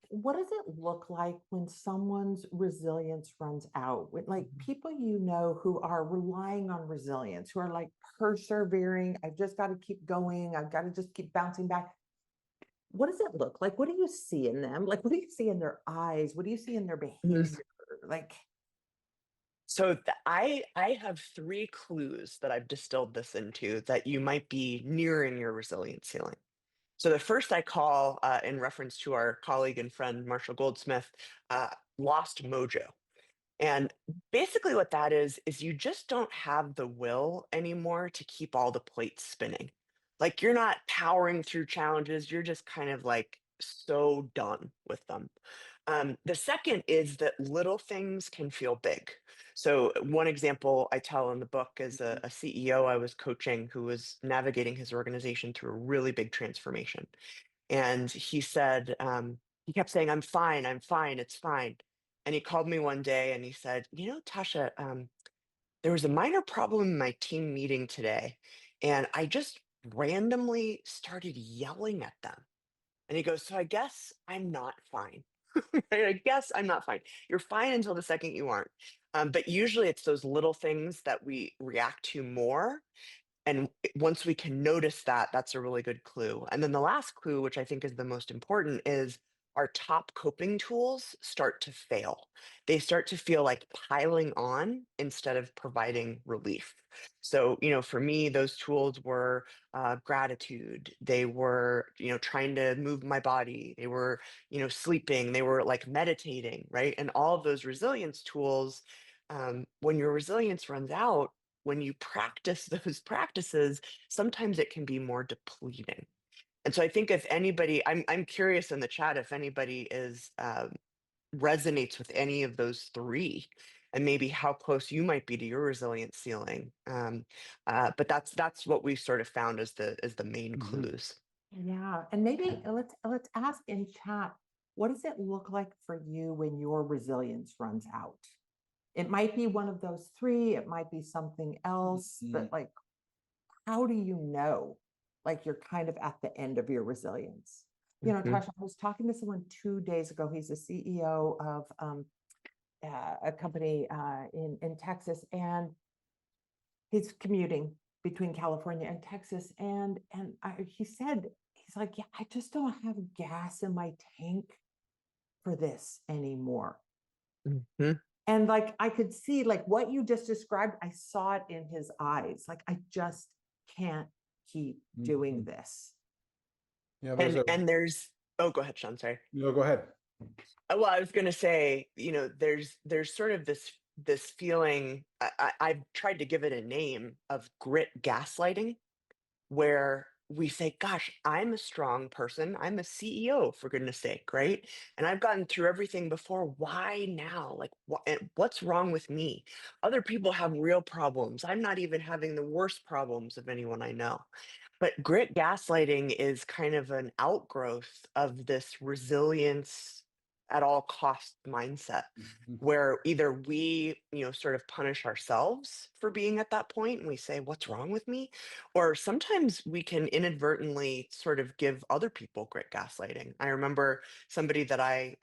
what does it look like when someone's resilience runs out? With like people you know who are relying on resilience, who are like persevering, I've just got to keep going, I've got to just keep bouncing back. What does it look like? What do you see in them? Like, what do you see in their eyes? What do you see in their Mhm. behavior? Like, So I have three clues that I've distilled this into that you might be nearing your resilience ceiling. So the first I call, in reference to our colleague and friend Marshall Goldsmith, uh, lost mojo. And basically, what that is you just don't have the will anymore to keep all the plates spinning. Like you're not powering through challenges, you're just kind of like so done with them. The second is that little things can feel big. So, one example I tell in the book is a CEO I was coaching who was navigating his organization through a really big transformation. And he said, he kept saying, I'm fine, it's fine. And he called me one day and he said, Tasha, there was a minor problem in my team meeting today. And I just randomly started yelling at them. And he goes, so I guess I'm not fine. Right? I guess I'm not fine. You're fine until the second you aren't. But usually it's those little things that we react to more, and once we can notice that, that's a really good clue. And then the last clue, which I think is the most important, is our top coping tools start to fail. They start to feel like piling on instead of providing relief. So, for me, those tools were gratitude. They were, trying to move my body. They were, sleeping. They were like meditating, right? And all of those resilience tools, when your resilience runs out, when you practice those practices, sometimes it can be more depleting. And so I think if anybody, I'm curious in the chat if anybody is resonates with any of those three, and maybe how close you might be to your resilience ceiling. But that's what we sort of found as the main Mhm. clues. yeah. And maybe let's ask in chat, what does it look like for you when your resilience runs out? It might be one of those three, it might be something else, Mhm. but like, how do you know? Like you're kind of at the end of your resilience. Mhm. Tasha, I was talking to someone 2 days ago. He's the CEO of a company in Texas, and he's commuting between California and Texas. He said, he's like, yeah, I just don't have gas in my tank for this anymore. Mhm. And like I could see like what you just described, I saw it in his eyes. Like I just can't keep doing Mhm. this. Yeah, there's And a and there's oh, go ahead, Sean. Sorry. no, go ahead. Well, I was going to say, there's sort of this feeling. I've tried to give it a name of grit gaslighting, where we say, "Gosh, I'm a strong person. I'm a CEO, for goodness sake, right? And I've gotten through everything before. Why now? Like, what's wrong with me? Other people have real problems. I'm not even having the worst problems of anyone I know." But grit gaslighting is kind of an outgrowth of this resilience at all cost mindset, Mhm. where either we, sort of punish ourselves for being at that point and we say, what's wrong with me? Or sometimes we can inadvertently sort of give other people grit gaslighting. I remember somebody that I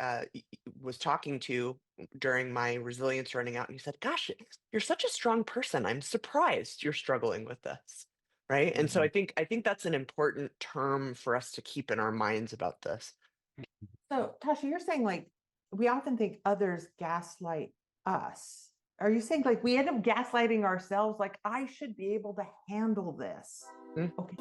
was talking to during my resilience running out, and he said, gosh, you're such a strong person. I'm surprised you're struggling with this. Right. And so Mhm. I think that's an important term for us to keep in our minds about this. So, Tasha, you're saying like we often think others gaslight us. Are you saying like we end up gaslighting ourselves? Like I should be able to handle this. Mm. Okay.